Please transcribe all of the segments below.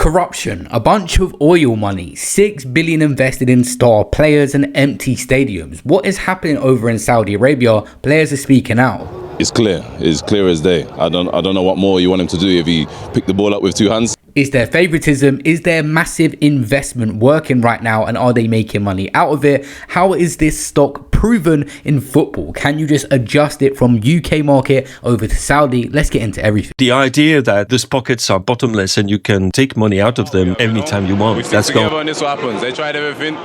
Corruption, a bunch of oil money, 6 billion invested in star players and empty stadiums. What is happening over in Saudi Arabia? Players are speaking out. It's clear as day. I don't know what more you want him to do if he picked the ball up with two hands. Is there favoritism? Is there massive investment working right now, and are they making money out of it? How is this stock proven in football? Can you just adjust it from UK market over to Saudi? Let's get into everything. The idea that these pockets are bottomless and you can take money out of them anytime you want. That's together and this what happens. They tried everything,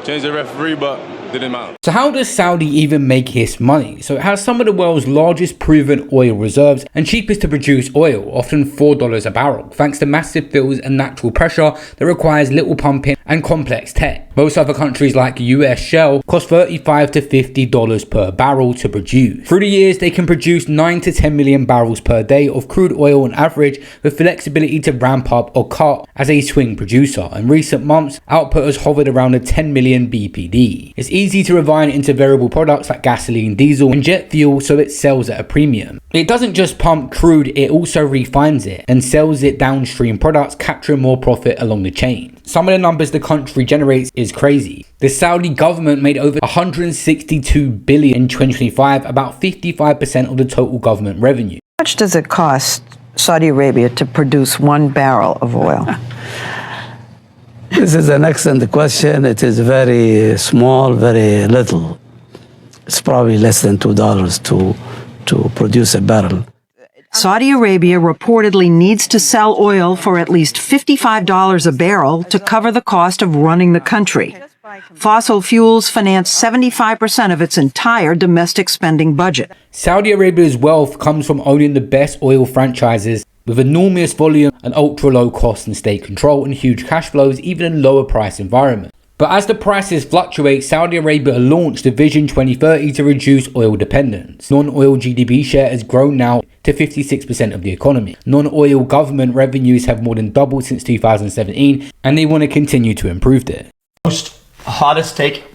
changed the referee, but didn't matter. So how does Saudi even make its money? So it has some of the world's largest proven oil reserves and cheapest to produce oil, often $4 a barrel, thanks to massive fields and natural pressure that requires little pumping and complex tech. Most other countries like US Shell cost $35 to $50 per barrel to produce. Through the years, they can produce 9 to 10 million barrels per day of crude oil on average, with flexibility to ramp up or cut as a swing producer. In recent months, output has hovered around the 10 million BPD. It's easy to refine it into variable products like gasoline, diesel and jet fuel, so it sells at a premium. It doesn't just pump crude, it also refines it and sells it downstream products, capturing more profit along the chain. Some of the numbers the country generates is crazy. The Saudi government made over 162 billion in 2025, about 55% of the total government revenue. How much does it cost Saudi Arabia to produce 1 barrel of oil? This is an excellent question. It is very small, very little. It's probably less than $2 to produce a barrel. Saudi Arabia reportedly needs to sell oil for at least $55 a barrel to cover the cost of running the country. Fossil fuels finance 75% of its entire domestic spending budget. Saudi Arabia's wealth comes from owning the best oil franchises with enormous volume and ultra low cost and state control and huge cash flows, even in lower price environments. But as the prices fluctuate, Saudi Arabia launched the Vision 2030 to reduce oil dependence. Non-oil GDP share has grown now to 56% of the economy. Non-oil government revenues have more than doubled since 2017, and they want to continue to improve this. Most hottest take.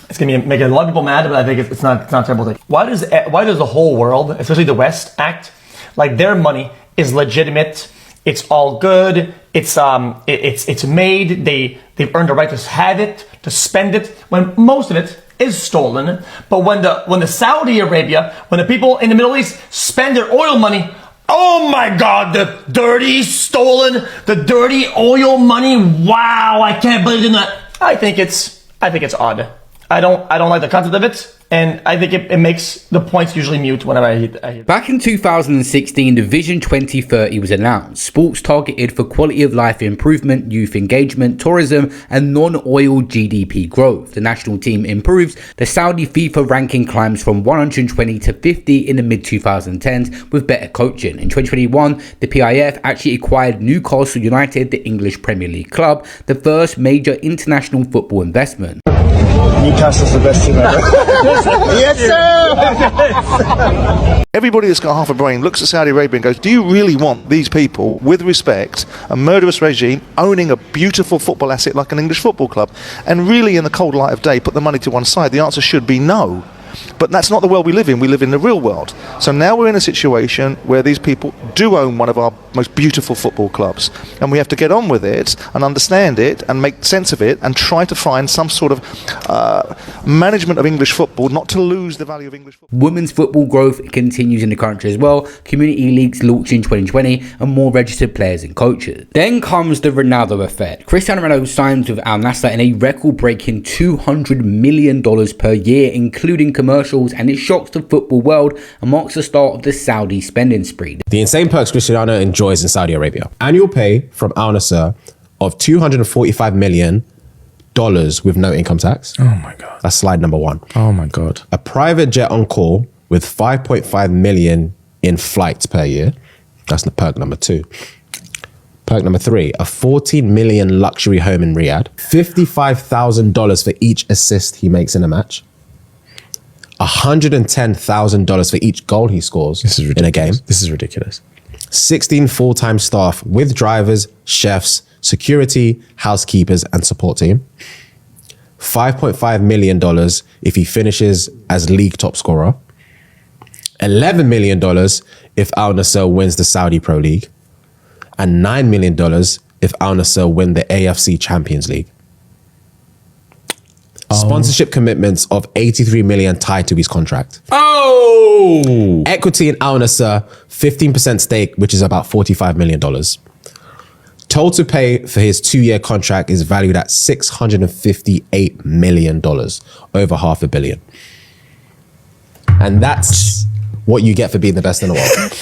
It's gonna make a lot of people mad, but I think it's not a terrible take. Why does the whole world, especially the West, act like their money is legitimate? It's all good. It's made. They've earned the right to have it, to spend it, when most of it is stolen. But when the Saudi Arabia, when the people in the Middle East spend their oil money, oh my God, the dirty stolen, the dirty oil money. Wow, I can't believe in that. I think it's odd. I don't like the concept of it. And I think it makes the points usually mute whenever I hear. Back in 2016, the Vision 2030 was announced. Sports targeted for quality of life improvement, youth engagement, tourism, and non-oil GDP growth. The national team improves. The Saudi FIFA ranking climbs from 120 to 50 in the mid-2010s with better coaching. In 2021, the PIF actually acquired Newcastle United, the English Premier League club, the first major international football investment. Newcastle's the best team ever. Yes, sir! Everybody that's got half a brain looks at Saudi Arabia and goes, do you really want these people, with respect, a murderous regime, owning a beautiful football asset like an English football club? And really, in the cold light of day, put the money to one side? The answer should be no. But that's not the world we live in. We live in the real world. So now we're in a situation where these people do own one of our most beautiful football clubs. And we have to get on with it and understand it and make sense of it and try to find some sort of management of English football, not to lose the value of English football. Women's football growth continues in the country as well. Community leagues launched in 2020 and more registered players and coaches. Then comes the Ronaldo effect. Cristiano Ronaldo signs with Al Nassr in a record-breaking $200 million per year, including commercials, and it shocks the football world and marks the start of the Saudi spending spree. The insane perks Cristiano enjoys in Saudi Arabia. Annual pay from Al Nassr of $245 million with no income tax. Oh my God. That's slide number 1. Oh my God. A private jet on call with 5.5 million in flights per year. That's the perk number 2. Perk number 3, a 14 million luxury home in Riyadh. $55,000 for each assist he makes in a match. $110,000 for each goal he scores in a game. This is ridiculous. 16 full-time staff with drivers, chefs, security, housekeepers, and support team. $5.5 million if he finishes as league top scorer. $11 million if Al Nassr wins the Saudi Pro League. And $9 million if Al Nassr win the AFC Champions League. Sponsorship commitments of 83 million tied to his contract. Oh! Equity in Al Nassr, 15% stake, which is about $45 million. Total pay for his 2-year contract is valued at $658 million, over $500 million. And that's what you get for being the best in the world.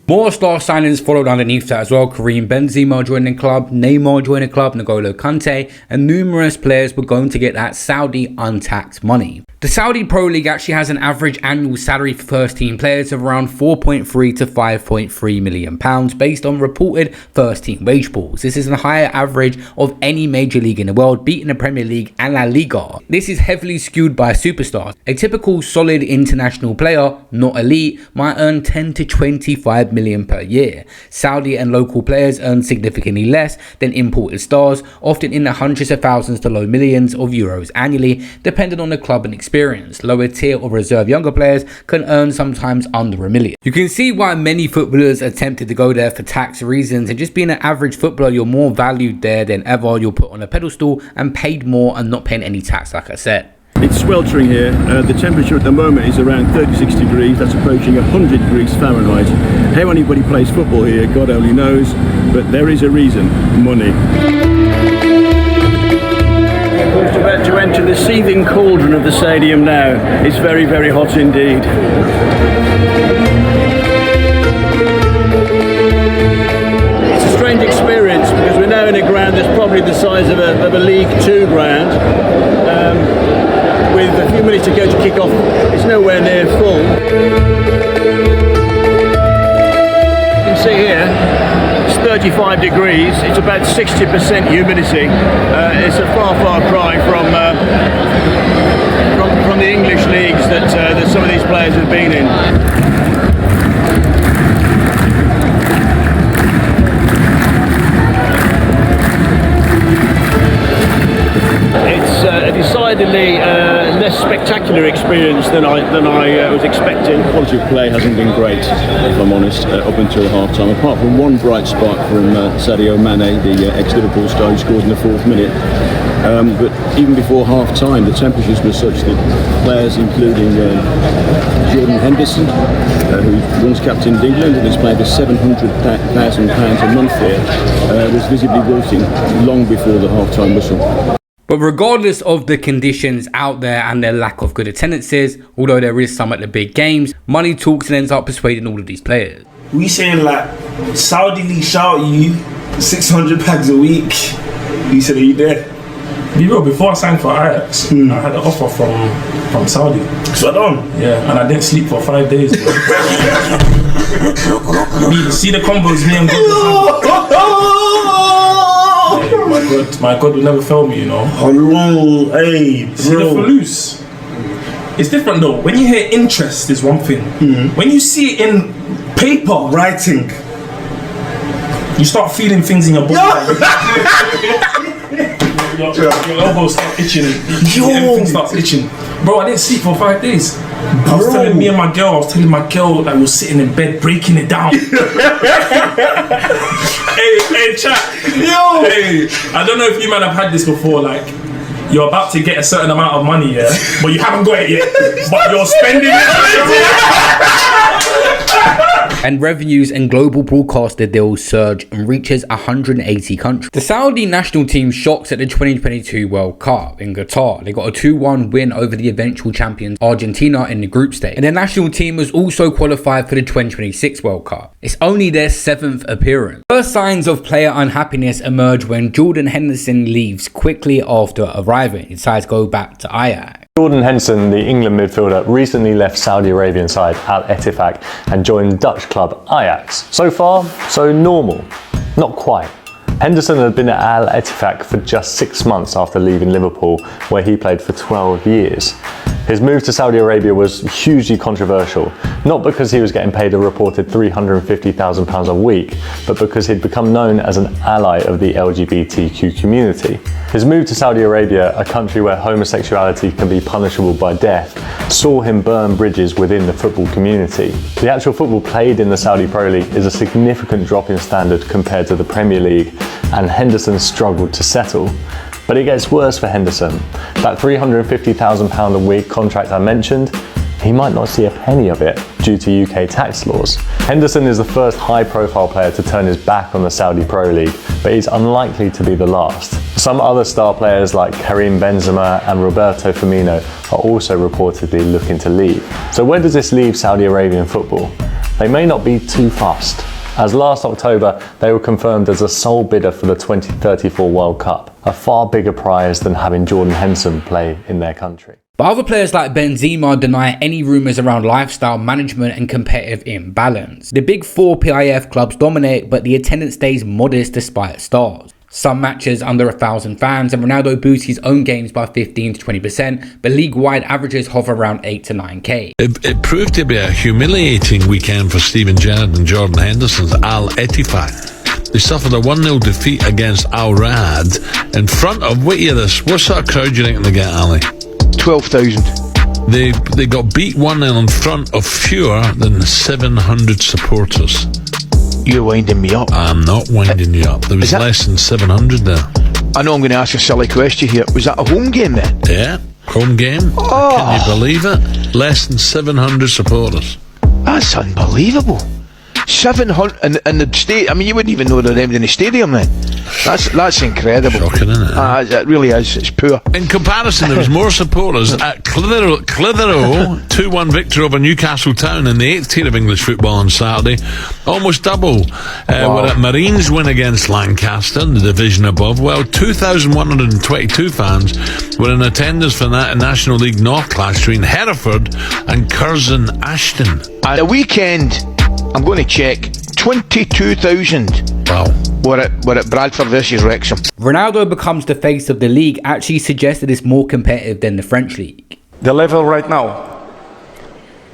More star signings followed underneath that as well. Karim Benzema joined the club, Neymar joined the club, N'Golo Kante, and numerous players were going to get that Saudi untaxed money. The Saudi Pro League actually has an average annual salary for first team players of around 4.3 to 5.3 million pounds based on reported first team wage pools. This is a higher average of any major league in the world, beating the Premier League and La Liga. This is heavily skewed by superstars. A typical solid international player, not elite, might earn 10 to 25 million per year. Saudi and local players earn significantly less than imported stars, often in the hundreds of thousands to low millions of euros annually, depending on the club and experience. Lower tier or reserve younger players can earn sometimes under $1 million. You can see why many footballers attempted to go there for tax reasons, and just being an average footballer, you're more valued there than ever. You're put on a pedestal and paid more and not paying any tax, like I said. It's sweltering here. The temperature at the moment is around 36 degrees. That's approaching 100 degrees Fahrenheit. How anybody plays football here, God only knows, but there is a reason: money. We're about to enter the seething cauldron of the stadium now. It's very, very hot indeed. It's a strange experience because we're now in a ground that's probably the size of a League Two ground. With a few minutes to go to kick off, it's nowhere near full. You can see here, it's 35 degrees, it's about 60% humidity. It's a far, far cry from the English leagues that some of these players have been in. It's a decidedly less spectacular experience than I was expecting. The quality of play hasn't been great, if I'm honest, up until half-time, apart from one bright spark from Sadio Mane, the ex-Liverpool star who scored in the 4th minute. But even before half-time, the temperatures were such that players, including Jordan Henderson, who once captained England and has played for £700,000 a month here, was visibly wilting long before the half-time whistle. But regardless of the conditions out there and their lack of good attendances, although there is some at the big games, money talks and ends up persuading all of these players. We saying like Saudi League shout you 600 bags a week. You said, are you there? Be real, before I signed for Ajax, I had an offer from Saudi. So I don't. Yeah, and I didn't sleep for 5 days. See the combos me and God. My God will never fail me, you know. Hello, hey, See the loose. It's different though. When you hear interest is one thing. When you see it in paper, writing, you start feeling things in your body. Your elbows start itching. Everything starts itching. Bro, I didn't sleep for 5 days. I was telling my girl that we were sitting in bed breaking it down. Hey, chat. Yo. Hey, I don't know if you man have had this before, like you're about to get a certain amount of money, yeah, but you haven't got it yet, but you're spending it. And revenues and global broadcaster deals surge and reaches 180 countries. The Saudi national team shocks at the 2022 World Cup in Qatar. They got a 2-1 win over the eventual champions Argentina in the group stage. And their national team was also qualified for the 2026 World Cup. It's only their 7th appearance. First signs of player unhappiness emerge when Jordan Henderson leaves quickly after arriving. He decides to go back to Ajax. Jordan Henderson, the England midfielder, recently left Saudi Arabian side Al Ettifaq and joined Dutch club Ajax. So far, so normal. Not quite. Henderson had been at Al Ettifaq for just 6 months after leaving Liverpool, where he played for 12 years. His move to Saudi Arabia was hugely controversial, not because he was getting paid a reported £350,000 a week, but because he'd become known as an ally of the LGBTQ community. His move to Saudi Arabia, a country where homosexuality can be punishable by death, saw him burn bridges within the football community. The actual football played in the Saudi Pro League is a significant drop in standard compared to the Premier League, and Henderson struggled to settle. But it gets worse for Henderson. That £350,000 a week contract I mentioned, he might not see a penny of it due to UK tax laws. Henderson is the first high-profile player to turn his back on the Saudi Pro League, but he's unlikely to be the last. Some other star players like Karim Benzema and Roberto Firmino are also reportedly looking to leave. So where does this leave Saudi Arabian football? They may not be too fast, as last October they were confirmed as the sole bidder for the 2034 World Cup, a far bigger prize than having Jordan Henderson play in their country. But other players like Benzema deny any rumours around lifestyle management and competitive imbalance. The big four PIF clubs dominate, but the attendance stays modest despite stars. Some matches under 1,000 fans, and Ronaldo boosts his own games by 15 to 20%, but league-wide averages hover around 8 to 9k. It proved to be a humiliating weekend for Steven Gerrard and Jordan Henderson's Al Ettifaq. They suffered a 1-0 defeat against Al Riyadh in front of, wait hear this, what sort of crowd do you think they get, Ali? 12,000. They got beat 1-0 in front of fewer than 700 supporters. You're winding me up. I'm not winding you up. There was less than 700 there. I know I'm going to ask a silly question here. Was that a home game then? Yeah, home game. Oh. Can you believe it? Less than 700 supporters. That's unbelievable. 700 in the state. I mean, you wouldn't even know the name in the stadium then. That's incredible. Shocking, isn't it? It really is. It's poor. In comparison, there was more supporters at Clitheroe 2-1 victory over Newcastle Town in the 8th tier of English football on Saturday. Almost double. Wow. We're at Marines win against Lancaster in the division above. Well, 2,122 fans were in attendance for that National League North clash between Hereford and Curzon Ashton. At the weekend, I'm going to check, 22,000. Wow. We're at Bradford versus Wrexham. Ronaldo becomes the face of the league actually suggests that it's more competitive than the French league. The level right now,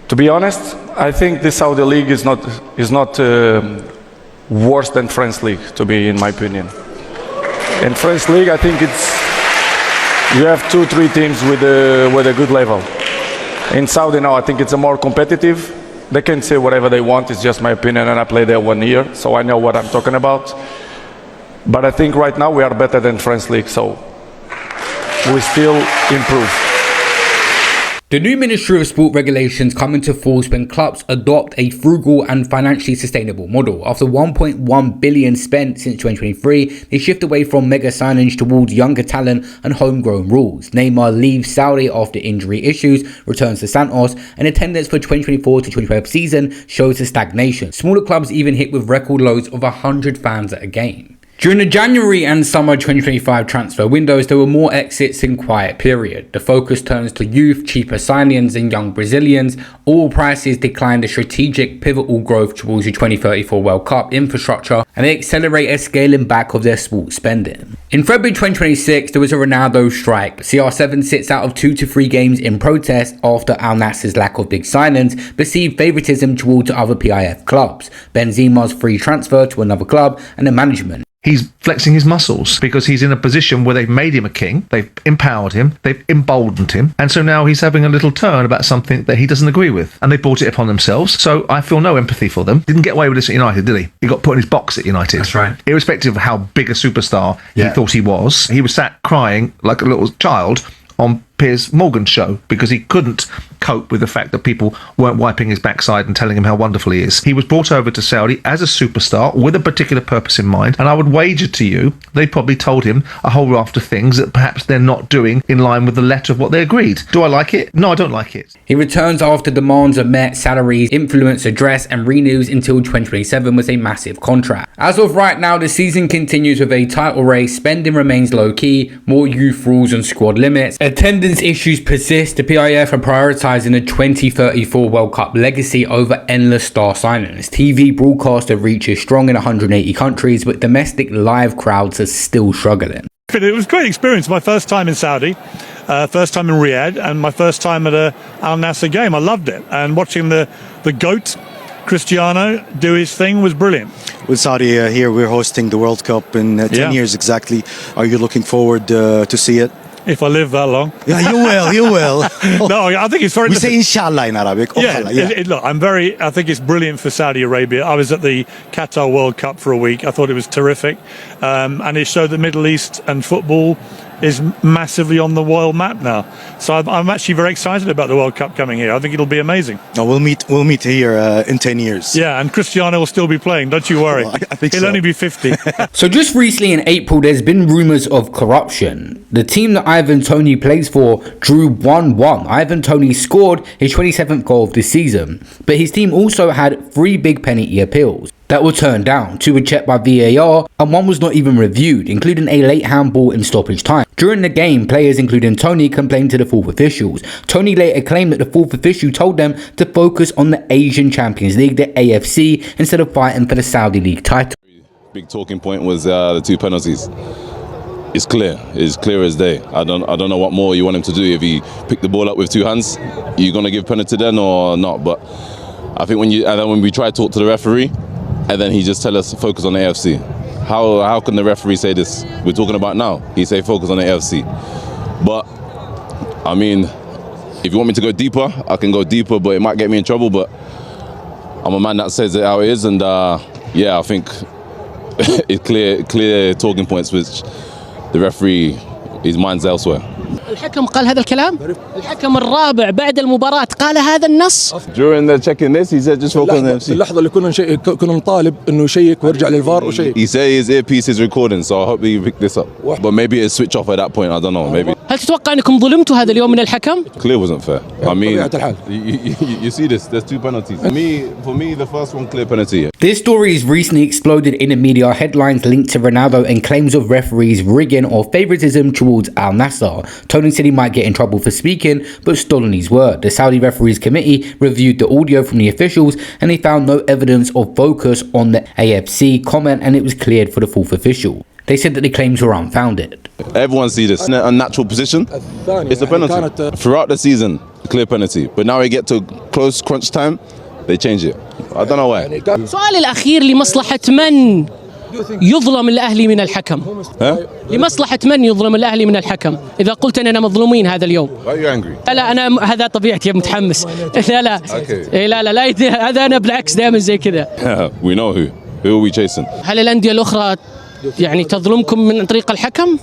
to be honest, I think the Saudi league is not worse than French league, to be in my opinion. In French league, I think you have 2-3 teams with a good level. In Saudi now, I think it's a more competitive. They can say whatever they want, it's just my opinion, and I played there 1 year, so I know what I'm talking about. But I think right now we are better than French league, so we still improve. The new Ministry of Sport regulations come into force when clubs adopt a frugal and financially sustainable model. After 1.1 billion spent since 2023, they shift away from mega signage towards younger talent and homegrown rules. Neymar leaves Saudi after injury issues, returns to Santos, and attendance for 2024 to 2025 season shows a stagnation. Smaller clubs even hit with record lows of 100 fans at a game. During the January and summer 2025 transfer windows, there were more exits in quiet period. The focus turns to youth, cheaper signings and young Brazilians. All prices decline the strategic pivotal growth towards the 2034 World Cup infrastructure, and they accelerate a scaling back of their sports spending. In February 2026, there was a Ronaldo strike. CR7 sits out of 2 to 3 games in protest after Al Nassr's lack of big signings, perceived favouritism towards other PIF clubs, Benzema's free transfer to another club, and the management. He's flexing his muscles because he's in a position where they've made him a king, they've empowered him, they've emboldened him, and so now he's having a little turn about something that he doesn't agree with, and they brought it upon themselves. So I feel no empathy for them. Didn't get away with this at United, did he? He got put in his box at United. That's right. Irrespective of how big a superstar he thought he was sat crying like a little child on Piers Morgan's show because he couldn't cope with the fact that people weren't wiping his backside and telling him how wonderful he is. He was brought over to Saudi as a superstar with a particular purpose in mind, and I would wager to you they probably told him a whole raft of things that perhaps they're not doing in line with the letter of what they agreed. Do I like it? No, I don't like it. He returns after demands are met, salaries, influence addressed, and renews until 2027 with a massive contract. As of right now, the season continues with a title race, spending remains low-key, more youth rules and squad limits. Attendance issues persist. The PIF are prioritising the 2034 World Cup legacy over endless star signings. TV broadcaster reach is strong in 180 countries, but domestic live crowds are still struggling. It was a great experience, my first time in Saudi. first time in Riyadh, and my first time at a Al Nassr game. I loved it, and watching the GOAT Cristiano do his thing was brilliant. With Saudi here, we're hosting the World Cup in 10 years exactly. Are you looking forward to see it? If I live that long. Yeah, you will. No, I think it's very... We say inshallah in Arabic. Yeah, look, I think it's brilliant for Saudi Arabia. I was at the Qatar World Cup for a week. I thought it was terrific. And it showed that Middle East and football is massively on the world map now. So I'm actually very excited about the World Cup coming here. I think it'll be amazing. No, we'll meet here in 10 years. Yeah, and Cristiano will still be playing, don't you worry. Well, I think He'll only be 50. So just recently in April, there's been rumours of corruption. The team that Ivan Toney plays for drew 1-1. Ivan Toney scored his 27th goal of the season, but his team also had 3 big penalty appeals that were turned down. 2 were checked by VAR and 1 was not even reviewed, including a late handball in stoppage time. During the game, players including Toney complained to the 4th officials. Toney later claimed that the 4th official told them to focus on the Asian Champions League, the AFC, instead of fighting for the Saudi League title. Big talking point was the 2 penalties. It's clear as day. I don't know what more you want him to do. If he picked the ball up with 2 hands, you're gonna give penalty then or not? But I think when we try to talk to the referee, and then he just tell us to focus on the AFC. How can the referee say this? We're talking about now. He say focus on the AFC. But I mean, if you want me to go deeper, I can go deeper, but it might get me in trouble. But I'm a man that says it how it is, and yeah, I think it's clear talking points which the referee, his mind's elsewhere. الحكم قال هذا الكلام؟ الحكم الرابع بعد المباراة قال هذا النص؟ During the checking this, he said just focus on the AFC. اللحظة اللي كنا نطالب إنه يشيك ويرجع للفار وشيك. He said his earpiece is recording, so I hope he picked this up. But maybe it switch off at that point. I don't know. Maybe. هل تتوقع أنكم ظلمتوا هذا اليوم من الحكم؟ Clear wasn't fair. I mean, you see this. There's 2 penalties. For me, the first one clear penalty. This story has recently exploded in the media. Headlines linked to Ronaldo and claims of referees rigging or favoritism towards Al Nassr. Toney said he might get in trouble for speaking, but stood on his word. The Saudi Referees Committee reviewed the audio from the officials and they found no evidence of focus on the AFC comment, and it was cleared for the 4th official. They said that the claims were unfounded. Everyone sees this. In a unnatural position, it's a penalty. Throughout the season, clear penalty. But now we get to close crunch time, they change it. I don't know why. سؤالي الأخير لمصلحة من يظلم الأهلي من الحكم؟ لمصلحة من يظلم الأهلي من الحكم؟ إذا قلت أننا مظلومين هذا اليوم. Why are you angry? لا أنا هذا طبيعتي متحمس. لا هذا أنا بالعكس دائما زي كذا. We know who. Who are we chasing? هل الأندية الأخرى يعني تظلمكم من طريق الحكم؟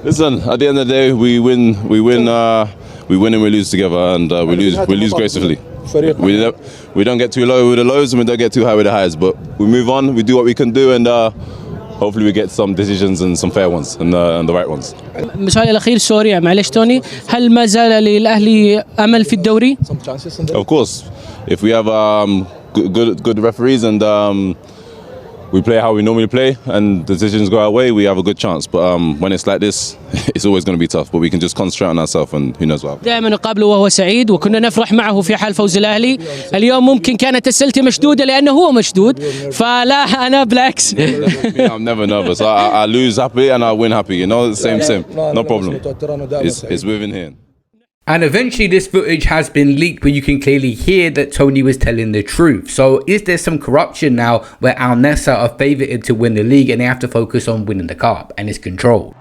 Listen, at the end of the day, we win and we lose together, and we lose gracefully. We don't get too low with the lows and we don't get too high with the highs, but we move on, we do what we can do, and hopefully we get some decisions and some fair ones and the right ones. سؤالي الأخير سوري معلش توني، هل ما زال للأهلي أمل في الدوري؟ Of course, if we have good referees and we play how we normally play and decisions go our way, we have a good chance. But when it's like this, it's always going to be tough. But we can just concentrate on ourselves and who knows what. دائما نقابله وهو سعيد وكنا نفرح معه في حال فوز الأهلي. اليوم ممكن كانت أسئلتي مشدودة لأنه هو مشدود، فلا أنا بالعكس. I'm never nervous. I lose happy and I win happy. You know, same. No problem. It's within here. And eventually this footage has been leaked where you can clearly hear that Toney was telling the truth. So is there some corruption now where Al Nassr are favoured to win the league and they have to focus on winning the cup and it's controlled?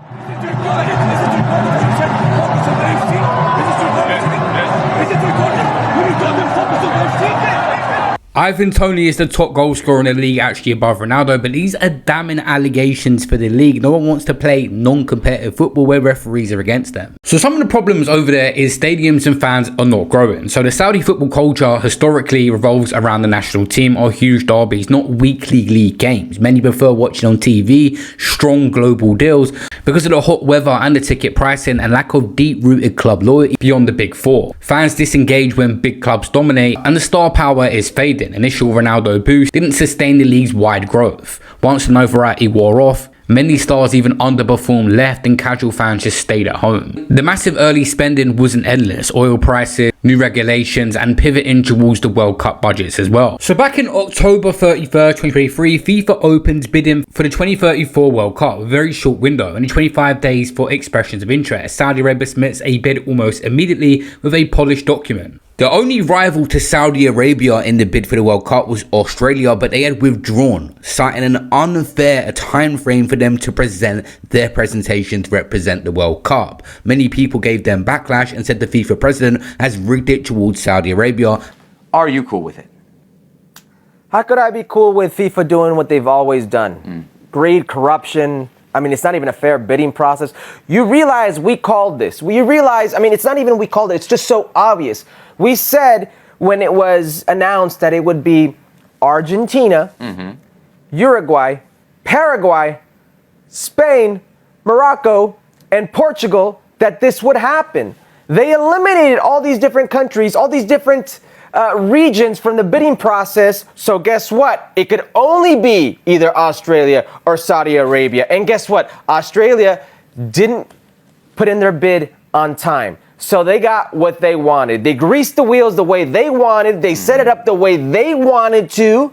Ivan Toney is the top goal scorer in the league, actually above Ronaldo, but these are damning allegations for the league. No one wants to play non-competitive football where referees are against them. So some of the problems over there is stadiums and fans are not growing. So the Saudi football culture historically revolves around the national team or huge derbies, not weekly league games. Many prefer watching on TV, strong global deals, because of the hot weather and the ticket pricing and lack of deep-rooted club loyalty beyond the big four. Fans disengage when big clubs dominate and the star power is fading. Initial Ronaldo boost didn't sustain the league's wide growth. Once the notoriety wore off, Many stars even underperformed, left, and casual fans just stayed at home. The massive early spending wasn't endless. Oil prices, new regulations, and pivoting towards the World Cup budgets as well. So back in October 31st, 2023, FIFA opened bidding for the 2034 World Cup, a very short window, only 25 days for expressions of interest. Saudi Arabia submits a bid almost immediately with a polished document. The only rival to Saudi Arabia in the bid for the World Cup was Australia, but they had withdrawn, citing an unfair time frame for them to present their presentation to represent the World Cup. Many people gave them backlash and said the FIFA president has rigged it towards Saudi Arabia. Are you cool with it? How could I be cool with FIFA doing what they've always done? Greed, corruption. I mean, it's not even a fair bidding process. You realize we called this. You realize, I mean, it's not even we called it. It's just so obvious. We said when it was announced that it would be Argentina, Uruguay, Paraguay, Spain, Morocco, and Portugal, that this would happen. They eliminated all these different countries, all these different regions from the bidding process. So guess what? It could only be either Australia or Saudi Arabia. And guess what? Australia didn't put in their bid on time. So they got what they wanted. They greased the wheels the way they wanted. They set it up the way they wanted to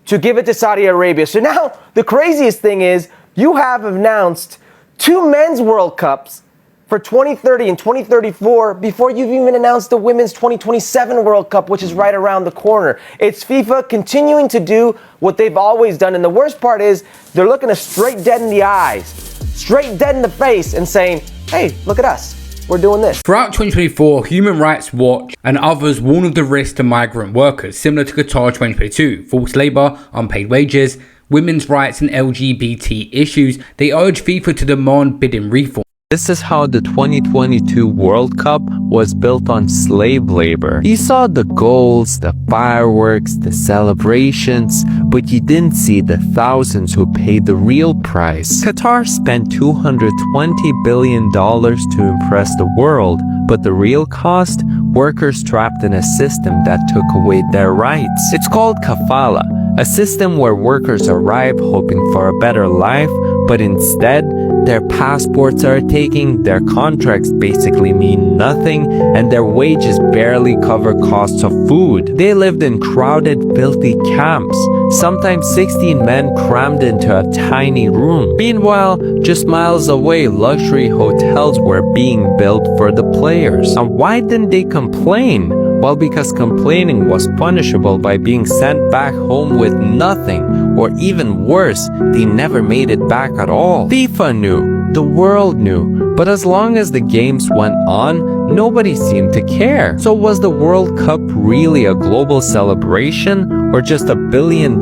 give it to Saudi Arabia. So now the craziest thing is you have announced 2 men's World Cups for 2030 and 2034 before you've even announced the women's 2027 World Cup, which is right around the corner. It's FIFA continuing to do what they've always done. And the worst part is they're looking us straight dead in the eyes, straight dead in the face and saying, hey, look at us. We're doing this. Throughout 2024, Human Rights Watch and others warned of the risk to migrant workers, similar to Qatar 2022, forced labour, unpaid wages, women's rights and LGBT issues. They urged FIFA to demand bidding reform. This is how the 2022 World Cup was built on slave labor. You saw the goals, the fireworks, the celebrations, but you didn't see the thousands who paid the real price. Qatar spent $220 billion to impress the world, but the real cost? Workers trapped in a system that took away their rights. It's called kafala, a system where workers arrive hoping for a better life, but instead, their passports are taken, their contracts basically mean nothing, and their wages barely cover costs of food. They lived in crowded, filthy camps, sometimes 16 men crammed into a tiny room. Meanwhile, just miles away, luxury hotels were being built for the players. And why didn't they complain? Well, because complaining was punishable by being sent back home with nothing, or even worse, they never made it back at all. FIFA knew, the world knew, but as long as the games went on, nobody seemed to care. So was the World Cup really a global celebration, or just $1 billion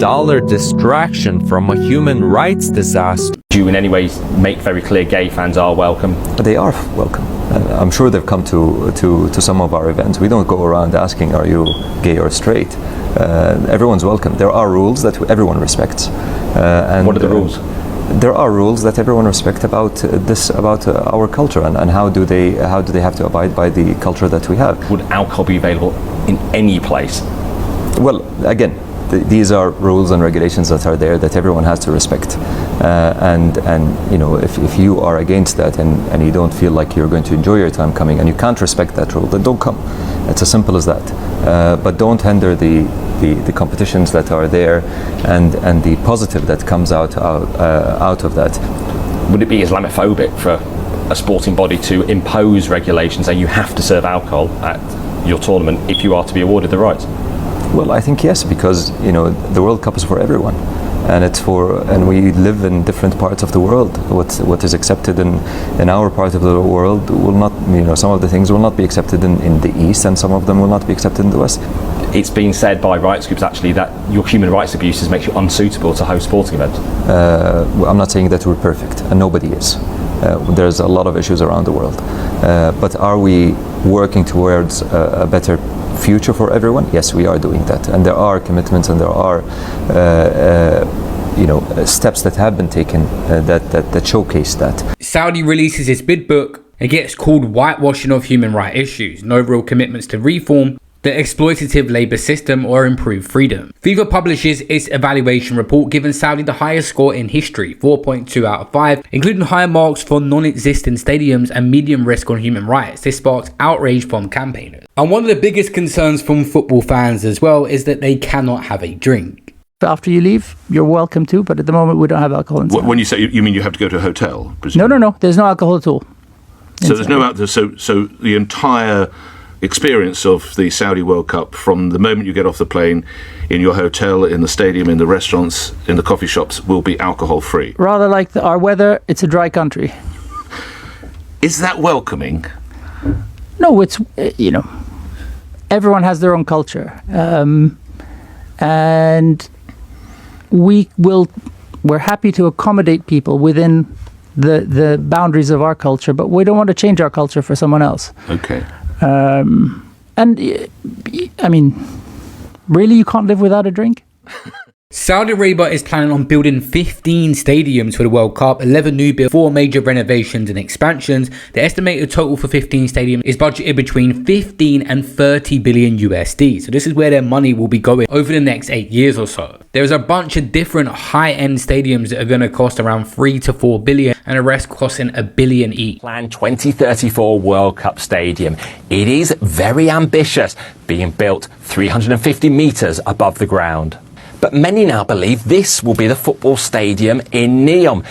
distraction from a human rights disaster? Do you in any way make very clear gay fans are welcome? They are welcome. I'm sure they've come to some of our events. We don't go around asking, are you gay or straight? Everyone's welcome. There are rules that everyone respects. And what are the rules? There are rules that everyone respects about our culture, and how do they have to abide by the culture that we have. Would alcohol be available in any place? Well, again, these are rules and regulations that are there that everyone has to respect. And you know, if you are against that and you don't feel like you're going to enjoy your time coming and you can't respect that rule, then don't come. It's as simple as that. But don't hinder the competitions that are there and the positive that comes out of that. Would it be Islamophobic for a sporting body to impose regulations saying you have to serve alcohol at your tournament if you are to be awarded the rights? Well, I think yes, because you know the World Cup is for everyone, and we live in different parts of the world. What is accepted in our part of the world will not, you know, some of the things will not be accepted in the East, and some of them will not be accepted in the West. It's been said by rights groups actually that your human rights abuses makes you unsuitable to host sporting events. I'm not saying that we're perfect, and nobody is. There's a lot of issues around the world, but are we working towards a better future for everyone? Yes, we are doing that, and there are commitments and there are steps that have been taken that showcase that. Saudi releases its bid book. It gets called whitewashing of human rights issues. No real commitments to reform. the exploitative labour system or improve freedom. FIFA publishes its evaluation report, giving Saudi the highest score in history, 4.2 out of 5, including higher marks for non-existent stadiums and medium risk on human rights. This sparked outrage from campaigners. And one of the biggest concerns from football fans as well is that they cannot have a drink. After you leave, you're welcome to, but at the moment we don't have alcohol inside. When you say, you mean you have to go to a hotel? No. There's no alcohol at all. So there's no alcohol. So the entire experience of the Saudi World Cup, from the moment you get off the plane, in your hotel, in the stadium, in the restaurants, in the coffee shops, will be alcohol free. Rather like our weather, it's a dry country. Is that welcoming? No, it's, everyone has their own culture. And we're happy to accommodate people within the boundaries of our culture, but we don't want to change our culture for someone else. Okay. Really, you can't live without a drink? Saudi Arabia is planning on building 15 stadiums for the World Cup, 11 new builds, 4 major renovations and expansions. The estimated total for 15 stadiums is budgeted between 15 and 30 billion USD. So this is where their money will be going over the next 8 years or so. There's a bunch of different high-end stadiums that are going to cost around 3 to 4 billion and the rest costing $1 billion each. Planned 2034 World Cup Stadium. It is very ambitious, being built 350 metres above the ground. But many now believe this will be the football stadium in Neom.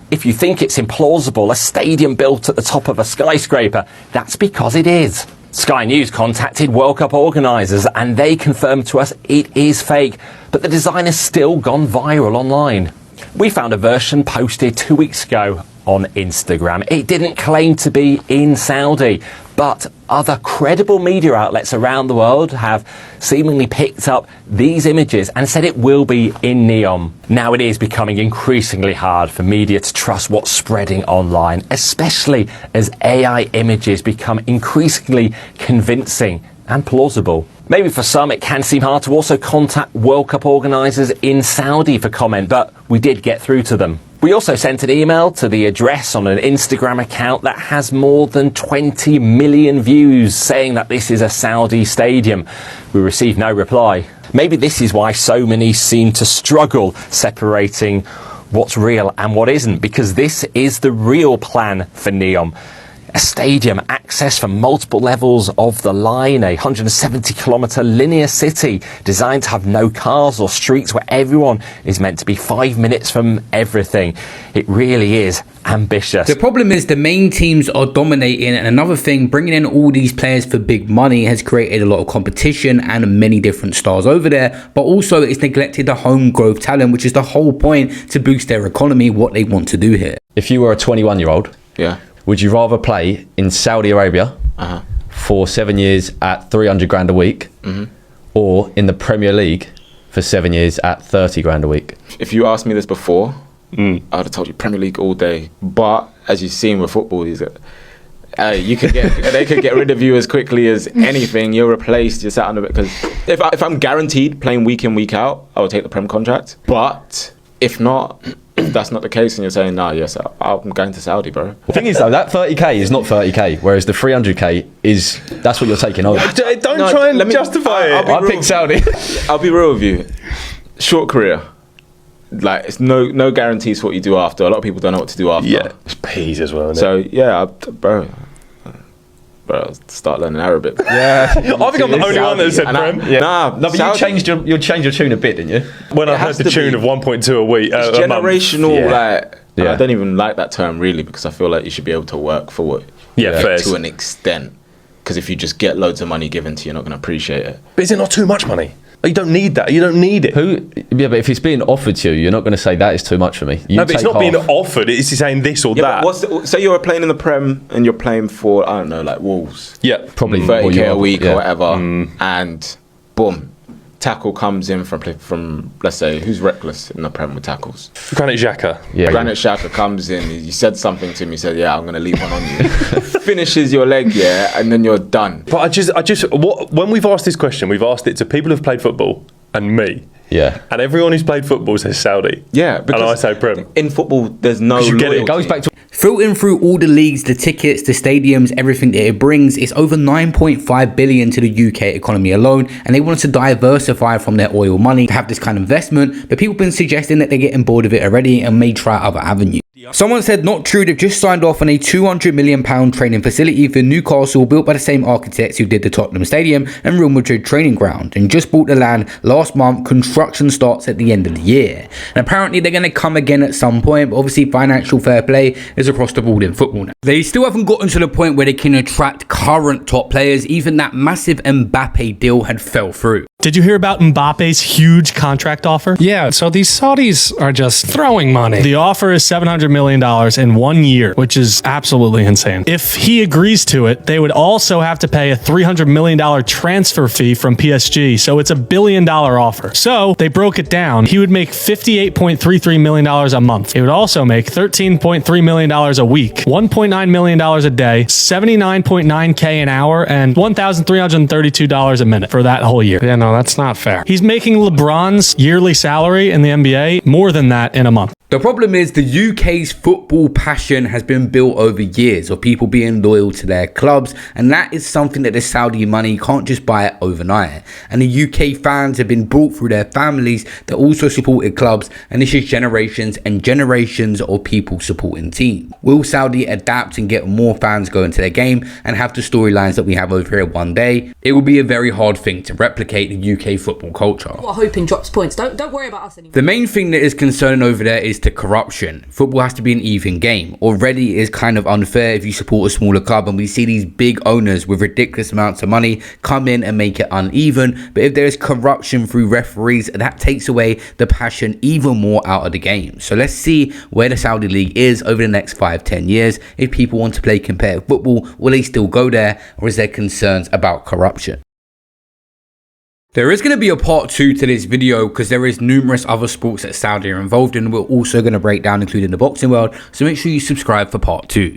If you think it's implausible, a stadium built at the top of a skyscraper, that's because it is. Sky News contacted World Cup organisers and they confirmed to us it is fake, but the design has still gone viral online. We found a version posted 2 weeks ago on Instagram. It didn't claim to be in Saudi, but other credible media outlets around the world have seemingly picked up these images and said it will be in Neom. Now it is becoming increasingly hard for media to trust what's spreading online, especially as AI images become increasingly convincing and plausible. Maybe for some it can seem hard to also contact World Cup organisers in Saudi for comment, but we did get through to them. We also sent an email to the address on an Instagram account that has more than 20 million views saying that this is a Saudi stadium. We received no reply. Maybe this is why so many seem to struggle separating what's real and what isn't, because this is the real plan for Neom. A stadium access from multiple levels of the line, a 170-kilometre linear city designed to have no cars or streets, where everyone is meant to be 5 minutes from everything. It really is ambitious. The problem is the main teams are dominating, and another thing, bringing in all these players for big money has created a lot of competition and many different stars over there, but also it's neglected the home growth talent, which is the whole point to boost their economy, what they want to do here. If you were a 21-year-old, would you rather play in Saudi Arabia for 7 years at 300 grand a week, or in the Premier League for 7 years at 30 grand a week? If you asked me this before, I would have told you Premier League all day. But as you've seen with football, they could get rid of you as quickly as anything. You're replaced. You're sat on the because if I'm guaranteed playing week in, week out, I would take the Prem contract. But if not, if that's not the case, and you're saying, nah, yes, I'm going to Saudi, bro. The thing is, though, that 30k is not 30k, whereas the 300k is, that's what you're taking over. Don't try and justify it. I picked Saudi. I'll be real with you. Short career. Like, it's no guarantees for what you do after. A lot of people don't know what to do after. Yeah, it's peas as well, isn't it? So, yeah, bro, start learning Arabic. Yeah, I think I'm the only one that said Prem. Nah, no, but you changed your tune a bit, didn't you? When I heard the tune of 1.2 a week, it's generational. Yeah. I don't even like that term really, because I feel like you should be able to work for it. To an extent. Because if you just get loads of money given to you, you're not going to appreciate it. But is it not too much money? You don't need that. You don't need it. Yeah, but if it's being offered to you, you're not going to say that is too much for me. No, but it's not being offered. It's saying this or that. Say you're playing in the Prem and you're playing for, I don't know, like Wolves. Yeah, probably 30k a week or whatever, and boom, tackle comes in from let's say, who's reckless in the Prem with tackles? Granit Xhaka. Yeah. Granit Xhaka comes in. You said something to me. He said, "Yeah, I'm going to leave one on you." Finishes your leg, and then you're done. But I just when we've asked this question, we've asked it to people who've played football and me. Yeah. And everyone who's played football says Saudi. Yeah, and I say Prem. In football, there's no You get it. loyalty. It goes back to Filtering through all the leagues, the tickets, the stadiums, everything that it brings, it's over 9.5 billion to the UK economy alone, and they wanted to diversify from their oil money to have this kind of investment, but people have been suggesting that they're getting bored of it already and may try other avenues. Someone said not true, they've just signed off on a £200 million training facility for Newcastle, built by the same architects who did the Tottenham Stadium and Real Madrid training ground, and just bought the land last month. Construction starts at the end of the year, and apparently they're going to come again at some point, but obviously financial fair play is across the board in football now. They still haven't gotten to the point where they can attract current top players. Even that massive Mbappe deal had fell through. Did you hear about Mbappe's huge contract offer? Yeah, so these Saudis are just throwing money. The offer is $700 million in 1 year, which is absolutely insane. If he agrees to it, they would also have to pay a $300 million transfer fee from PSG, so it's $1 billion offer. So they broke it down. He would make $58.33 million a month. He would also make $13.3 million a week, $1.9 million a day, $79.9K an hour, and $1,332 a minute for that whole year. Yeah, no, that's not fair. He's making LeBron's yearly salary in the NBA more than that in a month. The problem is the UK's football passion has been built over years of people being loyal to their clubs, and that is something that the Saudi money can't just buy it overnight. And the UK fans have been brought through their families that also supported clubs, and this is generations and generations of people supporting teams. Will Saudi adapt and get more fans going to their game and have the storylines that we have over here one day? It will be a very hard thing to replicate the UK football culture. Well, hoping drops points. Don't worry about us anymore. The main thing that is concerning over there is the corruption. Football has to be an even game. Already is kind of unfair if you support a smaller club, and we see these big owners with ridiculous amounts of money come in and make it uneven. But if there is corruption through referees, that takes away the passion even more out of the game. So let's see where the Saudi League is over the next 5-10 years. If people want to play competitive football, will they still go there, or is there concerns about corruption? There is going to be a part 2 to this video because there is numerous other sports that Saudi are involved in. We're also going to break down, including the boxing world. So make sure you subscribe for part 2.